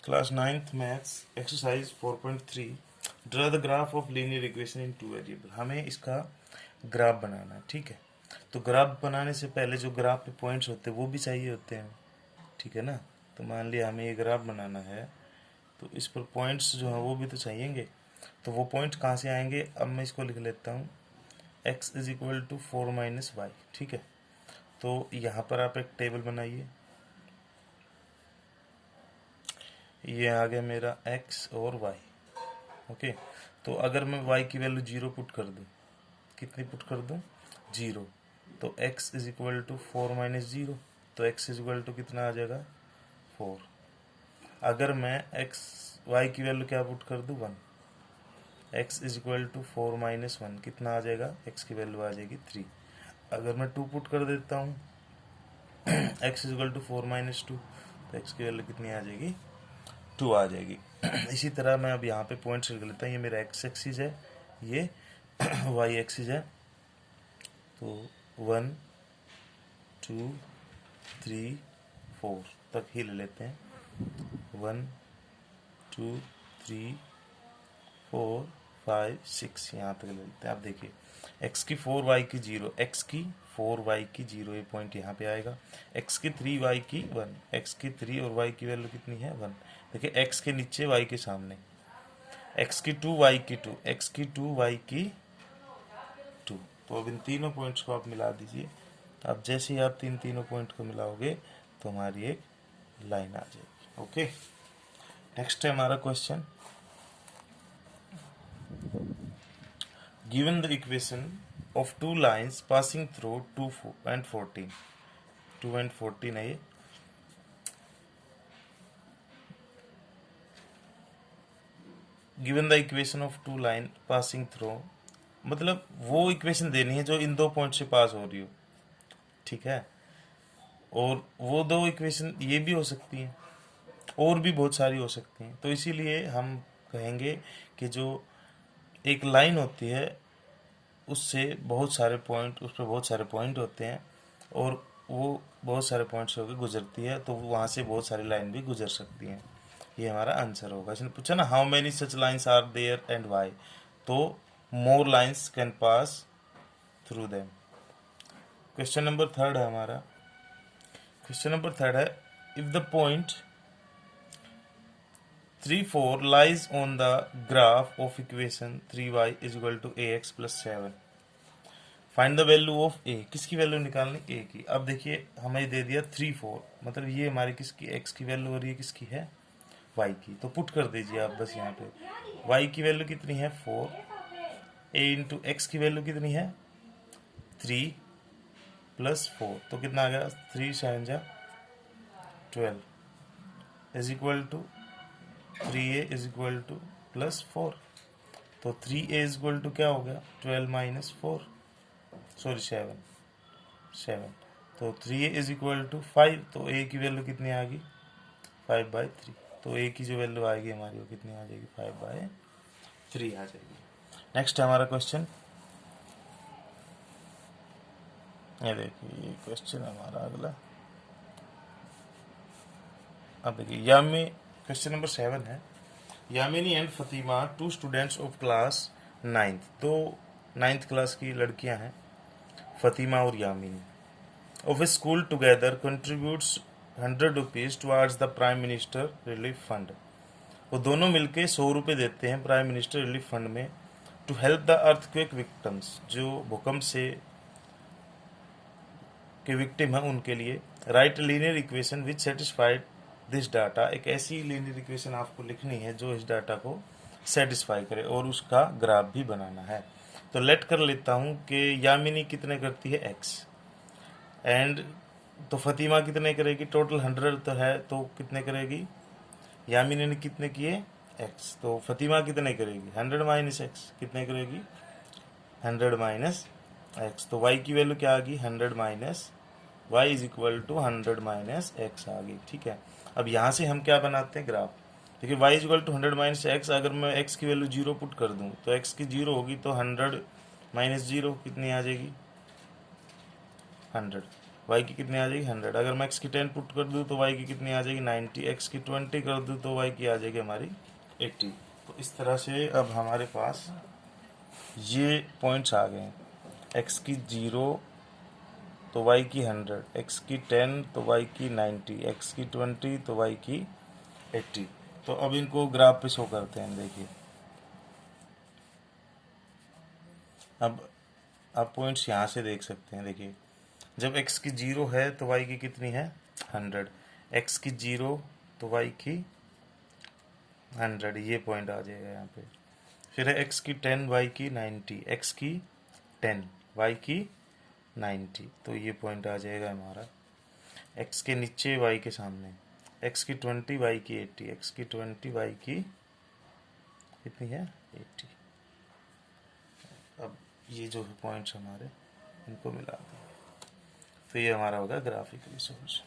Class 9th maths exercise 4.3 draw the graph of linear equation in two variable. हमें इसका graph बनाना है, ठीक है। तो ग्राफ बनाने से पहले जो ग्राफ पे पॉइंट्स होते हैं वो भी चाहिए होते हैं, ठीक है ना। तो मान लिया हमें ये ग्राफ बनाना है, तो इस पर पॉइंट्स जो हैं वो भी तो चाहिएंगे। तो वो पॉइंट्स कहाँ से आएंगे, अब मैं इसको लिख लेता हूँ x is equal to 4 minus y, ठीक है। तो यहाँ पर आप एक टेबल बनाइए, ये आ गया मेरा x और y, ओके। तो अगर मैं y की वैल्यू 0 पुट कर दूँ, कितनी पुट कर दूँ, 0, तो x is equal to 4 minus 0, तो x इज इक्वल टू कितना आ जाएगा, 4। अगर मैं y की वैल्यू क्या पुट कर दूँ, 1, x is equal to 4 minus 1 कितना आ जाएगा, x की वैल्यू आ जाएगी 3। अगर मैं 2 पुट कर देता हूँ x is equal to 4 minus 2, तो x की वैल्यू कितनी आ जाएगी, 2 आ जाएगी। इसी तरह मैं अब यहाँ पे पॉइंट्स लिख लेता हूँ, ये मेरा x एक्सिस है, ये y एक्सिस है। तो 1 2 3 4 तक ही ले लेते हैं, 1 2 3 4 5 6 यहाँ तक ले लेते हैं। आप देखिए x की 4y की 0, x की 4y की 0 ये पॉइंट यहाँ पे आएगा, x की 3y की 1, x की 3 और y की वैल्यू कितनी है, 1। देखिए x के नीचे y के सामने, x की 2y की 2, x की 2y की 2। तो अब इन तीनों पॉइंट्स को आप मिला दीजिए। अब जैसे ही आप तीनों पॉइंट को मिलाओगे तो हमारी एक लाइन आ जाएगी, ओके। नेक्स्ट है हमारा question, given the equation of two lines passing through 2 and 14, 2 and 14 है ये। Given the equation of two line passing through, मतलब वो इक्वेशन देनी है जो इन दो पॉइंट से पास हो रही हो, ठीक है। और वो दो इक्वेशन ये भी हो सकती हैं, और भी बहुत सारी हो सकती हैं। तो इसीलिए हम कहेंगे कि जो एक लाइन होती है उससे बहुत सारे पॉइंट, उस पर बहुत सारे पॉइंट होते हैं और वो बहुत सारे पॉइंट से होकर गुजरती है, तो वहाँ से बहुत सारी लाइन भी गुजर सकती हैं। ये हमारा आंसर होगा। इसने पूछा ना how many such lines are there and why, तो more lines can pass through them. Question number 3 है हमारा। क्वेश्चन नंबर 3 है, if the point 3 4 lies on the graph of equation 3y is equal to ax plus 7, find the value of a. किसकी value निकालनी, ए की। अब देखिए हमें दे दिया 3 4, मतलब ये हमारी किसकी, एक्स की वैल्यू हो रही है, किसकी है, वाई की। तो पुट कर दीजिए आप बस यहाँ पे, वाई की वैल्यू कितनी है 4, ए इंटू एक्स की वैल्यू कितनी है 3 प्लस 4, तो कितना आ गया 3 7 जा 12 is equal to 3a is equal to plus 4। तो 3a इज इक्वल टू क्या हो गया 12 माइनस 4, सॉरी 7। तो 3a इज इक्वल टू 5, तो a की वैल्यू कितनी आ गई 5/3। तो a की जो वैल्यू आएगी हमारी वो कितनी आ जाएगी 5/3 आ जाएगी। नेक्स्ट है हमारा क्वेश्चन, ये देखिए ये क्वेश्चन हमारा अगला। अब देखिए यामी, क्वेश्चन नंबर 7 है, Yamini and Fatima, 2 students of class 9th, तो 9th क्लास की लड़कियां हैं फतीमा और Yamini, of a school together contributes 100 rupees towards the prime minister relief fund. वो दोनों मिलके 100 रुपये देते हैं प्राइम मिनिस्टर रिलीफ फंड में, to help the earthquake victims, जो भूकंप से के विक्टिम हैं उनके लिए। Write linear equation which satisfied this data, एक ऐसी लीनियर इक्वेशन आपको लिखनी है जो इस डाटा को सेटिस्फाई करे और उसका ग्राफ भी बनाना है। तो लेट कर लेता हूँ कि यामिनी कितने करती है x, एंड तो फतीमा कितने करेगी, टोटल 100 तो है, तो कितने करेगी, यामिनी ने कितने किए x, तो फतीमा कितने करेगी 100 माइनस x, कितने करेगी 100 माइनस x। तो y की वैल्यू क्या आ गई 100 minus y is equal to 100 minus x आ गई, ठीक है। अब यहाँ से हम क्या बनाते हैं ग्राफ, देखिए y is equal to 100 minus x, अगर मैं x की वैल्यू 0 पुट कर दूँ तो x की 0 होगी, तो 100 माइनस 0 कितनी आ जाएगी 100, y की कितनी आ जाएगी 100। अगर मैं x की 10 पुट कर दूँ तो y की कितनी आ जाएगी 90, x की 20 कर दूँ तो y की आ जाएगी हमारी 80। तो इस तरह से अब हमारे पास ये पॉइंट्स आ गए हैं, x की 0 तो y की 100, x की 10 तो y की 90, x की 20 तो y की 80। तो अब इनको ग्राफ पे शो करते हैं। देखिए अब आप पॉइंट्स यहाँ से देख सकते हैं। देखिए जब x की 0 है तो y की कितनी है 100, x की 0 तो y की 100, ये पॉइंट आ जाएगा यहाँ पे। फिर है x की 10 y की 90, x की 10 y की 90, तो ये पॉइंट आ जाएगा हमारा। x के नीचे y के सामने x की 20 y की 80, x की 20 y की कितनी है 80। अब ये जो पॉइंट्स हमारे इनको मिला दें तो ये हमारा होगा ग्राफिकली सॉल्यूशन।